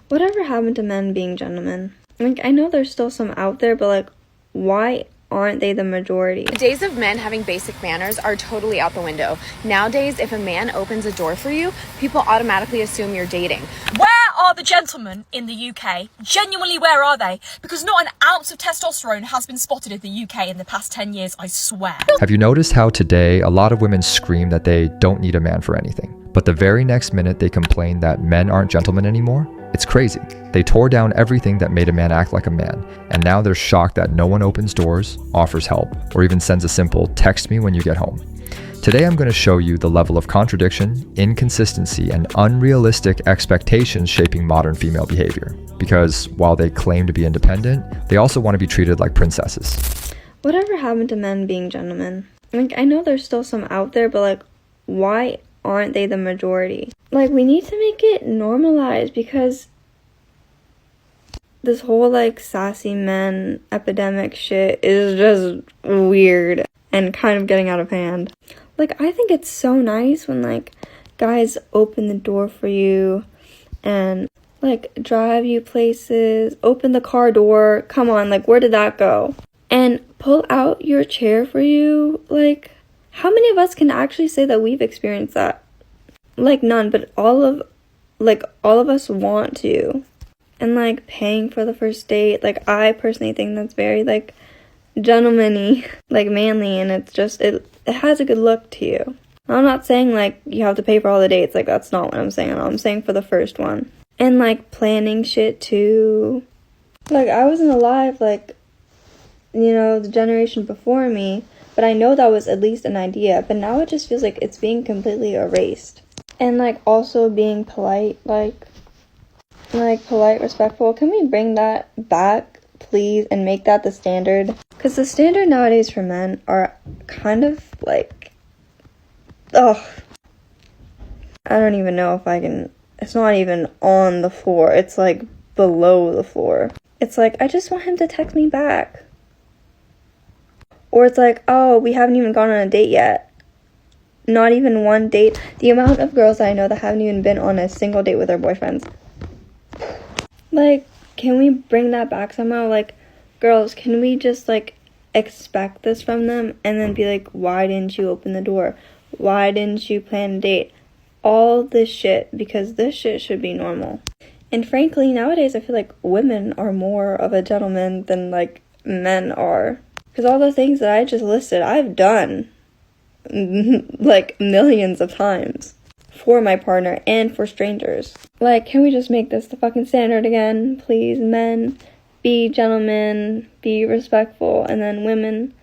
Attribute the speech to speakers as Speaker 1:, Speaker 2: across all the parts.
Speaker 1: Whatever happened to men being gentlemen? Like, I know there's still some out there, but like, why aren't they the majority?
Speaker 2: The days of men having basic manners are totally out the window. Nowadays, if a man opens a door for you, people automatically assume you're dating.
Speaker 3: Where are the gentlemen in the UK? Genuinely, where are they? Because not an ounce of testosterone has been spotted in the UK in the past 10 years, I swear.
Speaker 4: Have you noticed how today a lot of women scream that they don't need a man for anything, but the very next minute they complain that men aren't gentlemen anymore? It's crazy. They tore down everything that made a man act like a man, and now they're shocked that no one opens doors, offers help, or even sends a simple "text me when you get home." Today I'm going to show you the level of contradiction, inconsistency, and unrealistic expectations shaping modern female behavior. Because while they claim to be independent, they also want to be treated like princesses.
Speaker 1: Whatever happened to men being gentlemen? Like, I know there's still some out there, but like, why aren't they the majority? Like, we need to make it normalized, because this whole like sassy men epidemic shit is just weird and kind of getting out of hand. Like, I think it's so nice when like guys open the door for you and like drive you places, open the car door. Come on, like, where did that go? And pull out your chair for you. Like, how many of us can actually say that we've experienced that? Like, none, but all of us want to. And like paying for the first date, like, I personally think that's very like gentleman-y, like manly, and it's just it has a good look to you. I'm not saying like you have to pay for all the dates, like, that's not what I'm saying. I'm saying for the first one. And like planning shit too. Like, I wasn't alive, like, you know, the generation before me, but I know that was at least an idea. But now it just feels like it's being completely erased. And like also being polite, like polite, respectful. Can we bring that back, please, and make that the standard? Because the standard nowadays for men are kind of like, ugh. I don't even know if I can, it's not even on the floor. It's like below the floor. It's like, I just want him to text me back. Or it's like, oh, we haven't even gone on a date yet. Not even one date. The amount of girls I know that haven't even been on a single date with their boyfriends. Like, can we bring that back somehow? Like, girls, can we just like expect this from them and then be like, why didn't you open the door? Why didn't you plan a date? All this shit, because this shit should be normal. And frankly, nowadays I feel like women are more of a gentleman than like men are. Because all the things that I just listed, I've done like millions of times for my partner and for strangers. Like, can we just make this the fucking standard again, please? Men, be gentlemen, be respectful, and then women,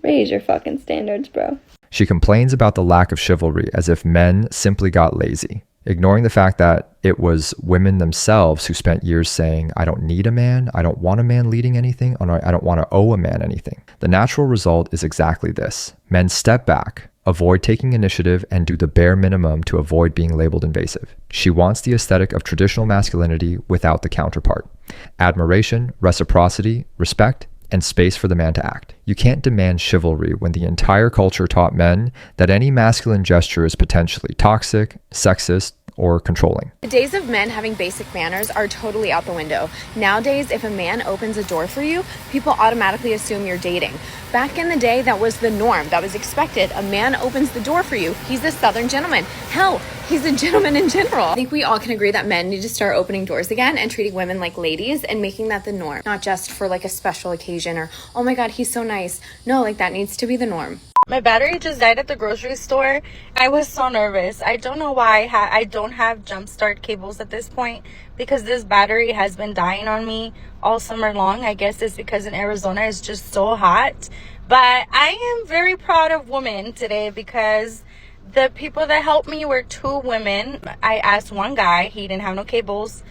Speaker 1: raise your fucking standards, bro.
Speaker 4: She complains about the lack of chivalry as if men simply got lazy, ignoring the fact that it was women themselves who spent years saying, I don't need a man, I don't want a man leading anything, or I don't want to owe a man anything. The natural result is exactly this. Men step back, avoid taking initiative, and do the bare minimum to avoid being labeled invasive. She wants the aesthetic of traditional masculinity without the counterpart. Admiration, reciprocity, respect, and space for the man to act. You can't demand chivalry when the entire culture taught men that any masculine gesture is potentially toxic, sexist, or controlling.
Speaker 2: The days of men having basic manners are totally out the window. Nowadays, if a man opens a door for you, people automatically assume you're dating. Back in the day, that was the norm. That was expected. A man opens the door for you. He's a Southern gentleman. Hell, he's a gentleman in general. I think we all can agree that men need to start opening doors again and treating women like ladies and making that the norm. Not just for like a special occasion or, oh my God, he's so nice. No, like, that needs to be the norm.
Speaker 5: My battery just died at the grocery store. I was so nervous. I don't know why I don't have jump start cables at this point, because this battery has been dying on me all summer long. I guess it's because in Arizona it's just so hot. But I am very proud of women today, because the people that helped me were two women. I asked one guy, he didn't have no cables.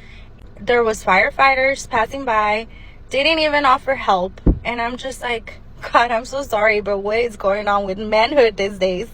Speaker 5: There was firefighters passing by, didn't even offer help. And I'm just like, God, I'm so sorry, but what is going on with manhood these days?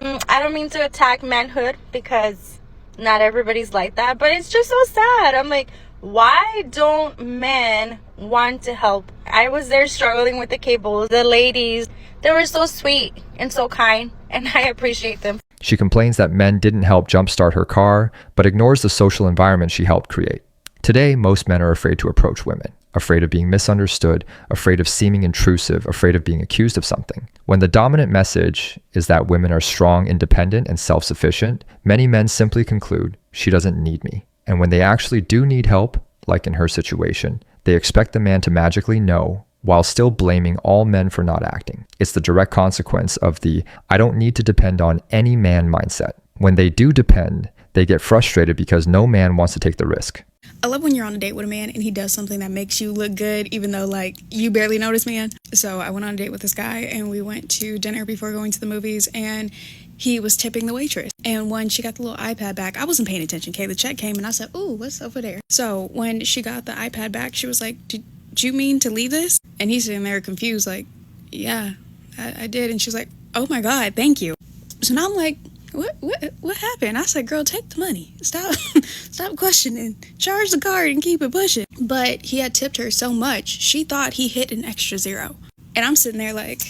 Speaker 5: I don't mean to attack manhood, because not everybody's like that, but it's just so sad. I'm like, why don't men want to help? I was there struggling with the cables. The ladies, they were so sweet and so kind, and I appreciate them.
Speaker 4: She complains that men didn't help jumpstart her car, but ignores the social environment she helped create. Today, most men are afraid to approach women, afraid of being misunderstood, afraid of seeming intrusive, afraid of being accused of something. When the dominant message is that women are strong, independent, and self-sufficient, many men simply conclude, she doesn't need me. And when they actually do need help, like in her situation, they expect the man to magically know, while still blaming all men for not acting. It's the direct consequence of the I don't need to depend on any man mindset. When they do depend, they get frustrated because no man wants to take the risk.
Speaker 6: I love when you're on a date with a man and he does something that makes you look good, even though, like, you barely notice, man. So I went on a date with this guy and we went to dinner before going to the movies, and he was tipping the waitress. And when she got the little iPad back, I wasn't paying attention, okay? The check came and I said, ooh, what's over there? So when she got the iPad back, she was like, did you mean to leave this? And he's sitting there confused, like, yeah, I did. And she was like, oh my God, thank you. So now I'm like, what happened? I said, girl, take the money. Stop questioning. Charge the card and keep it pushing. But he had tipped her so much, she thought he hit an extra zero. And I'm sitting there like,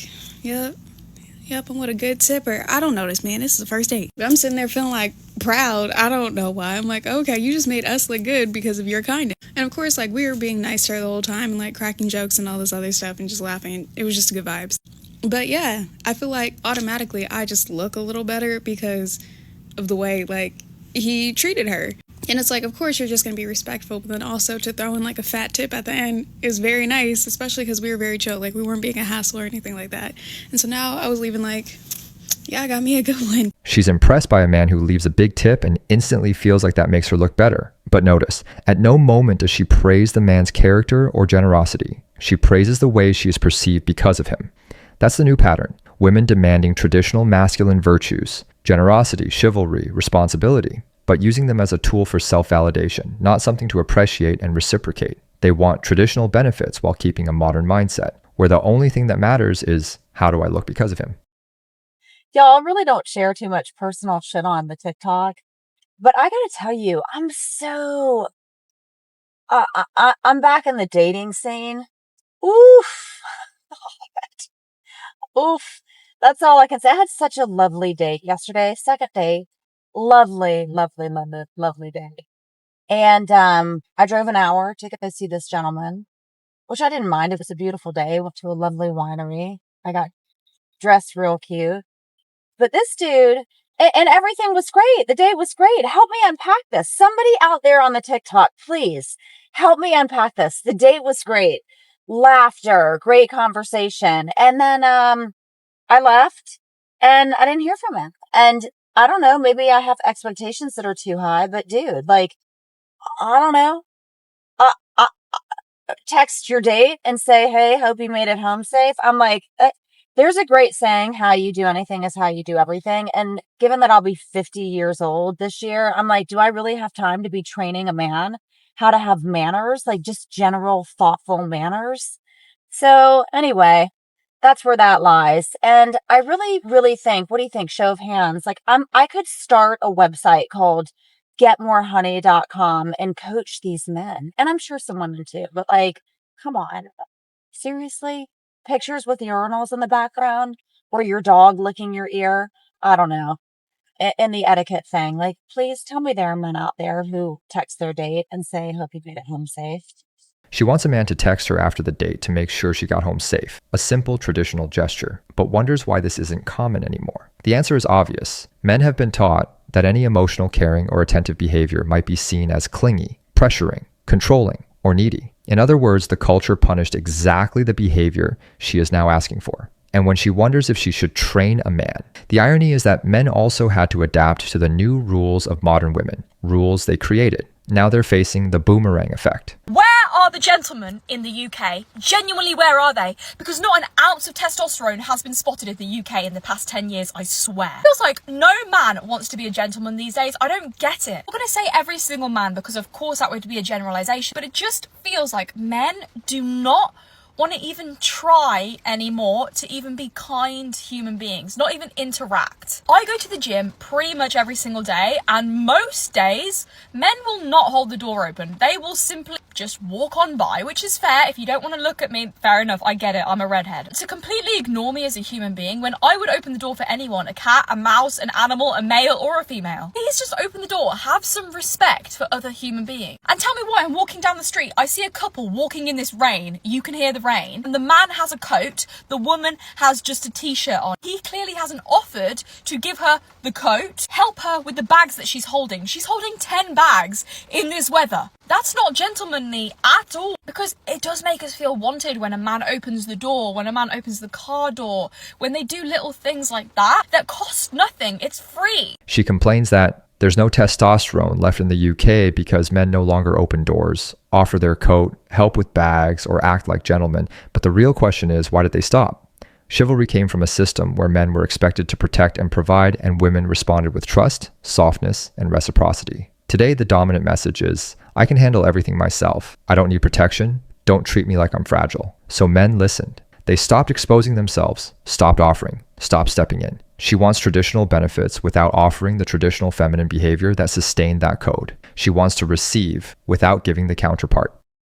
Speaker 6: yep, I'm with a good tipper. I don't know this, man. This is the first date. But I'm sitting there feeling like proud. I don't know why. I'm like, okay, you just made us look good because of your kindness. And of course, like, we were being nice to her the whole time and like cracking jokes and all this other stuff and just laughing. It was just good vibes. But yeah, I feel like automatically I just look a little better because of the way, like, he treated her. And it's like, of course, you're just going to be respectful, but then also to throw in like a fat tip at the end is very nice, especially because we were very chill. Like, we weren't being a hassle or anything like that. And so now I was leaving like, yeah, I got me a good one.
Speaker 4: She's impressed by a man who leaves a big tip and instantly feels like that makes her look better. But notice, at no moment does she praise the man's character or generosity. She praises the way she is perceived because of him. That's the new pattern. Women demanding traditional masculine virtues, generosity, chivalry, responsibility, but using them as a tool for self-validation, not something to appreciate and reciprocate. They want traditional benefits while keeping a modern mindset, where the only thing that matters is, how do I look because of him?
Speaker 7: Y'all really don't share too much personal shit on the TikTok, but I gotta tell you, I'm back in the dating scene. Oof. Oof. That's all I can say. I had such a lovely date yesterday. Second date. Lovely, lovely, lovely, lovely day. And I drove an hour to go see this gentleman, which I didn't mind. It was a beautiful day. Went to a lovely winery. I got dressed real cute. But this dude, and everything was great. The date was great. Help me unpack this. Somebody out there on the TikTok, please help me unpack this. The date was great. Laughter, great conversation. And then I left and I didn't hear from him. And I don't know, maybe I have expectations that are too high, but dude, like, I don't know. Text your date and say, hey, hope you made it home safe. I'm like, there's a great saying, how you do anything is how you do everything. And given that I'll be 50 years old this year, I'm like, do I really have time to be training a man how to have manners, like just general thoughtful manners? So anyway, that's where that lies. And I really, really think, what do you think? Show of hands. Like, I could start a website called getmorehoney.com and coach these men. And I'm sure some women too, but like, come on, seriously? Pictures with urinals in the background or your dog licking your ear? I don't know. And the etiquette thing, like, please tell me there are men out there who text their date and say, hope you made it home safe.
Speaker 4: She wants a man to text her after the date to make sure she got home safe, a simple traditional gesture, but wonders why this isn't common anymore. The answer is obvious. Men have been taught that any emotional, caring, or attentive behavior might be seen as clingy, pressuring, controlling, or needy. In other words, the culture punished exactly the behavior she is now asking for. And when she wonders if she should train a man, the irony is that men also had to adapt to the new rules of modern women, rules they created. Now they're facing the boomerang effect.
Speaker 3: Where are the gentlemen in the UK? Genuinely, where are they? Because not an ounce of testosterone has been spotted in the UK in the past 10 years, I swear. Feels like no man wants to be a gentleman these days. I don't get it. I'm going to say every single man because of course that would be a generalization, but it just feels like men do not want to even try anymore to even be kind human beings, not even interact. I go to the gym pretty much every single day, and most days men will not hold the door open. They will simply just walk on by, which is fair. If you don't want to look at me, fair enough, I get it, I'm a redhead. To completely ignore me as a human being when I would open the door for anyone, a cat, a mouse, an animal, a male or a female. Please just open the door, have some respect for other human beings. And tell me why I'm walking down the street, I see a couple walking in this rain, you can hear the rain, and the man has a coat, the woman has just a t-shirt on. He clearly hasn't offered to give her the coat, help her with the bags that she's holding. She's holding 10 bags in this weather. That's not gentlemanly at all, because it does make us feel wanted when a man opens the door, when a man opens the car door, when they do little things like that cost nothing, it's free.
Speaker 4: She complains that there's no testosterone left in the UK because men no longer open doors, offer their coat, help with bags, or act like gentlemen. But the real question is, why did they stop? Chivalry came from a system where men were expected to protect and provide, and women responded with trust, softness, and reciprocity. Today, the dominant message is, I can handle everything myself. I don't need protection. Don't treat me like I'm fragile. So men listened. They stopped exposing themselves, stopped offering, stopped stepping in. She wants traditional benefits without offering the traditional feminine behavior that sustained that code. She wants to receive without giving the counterpart.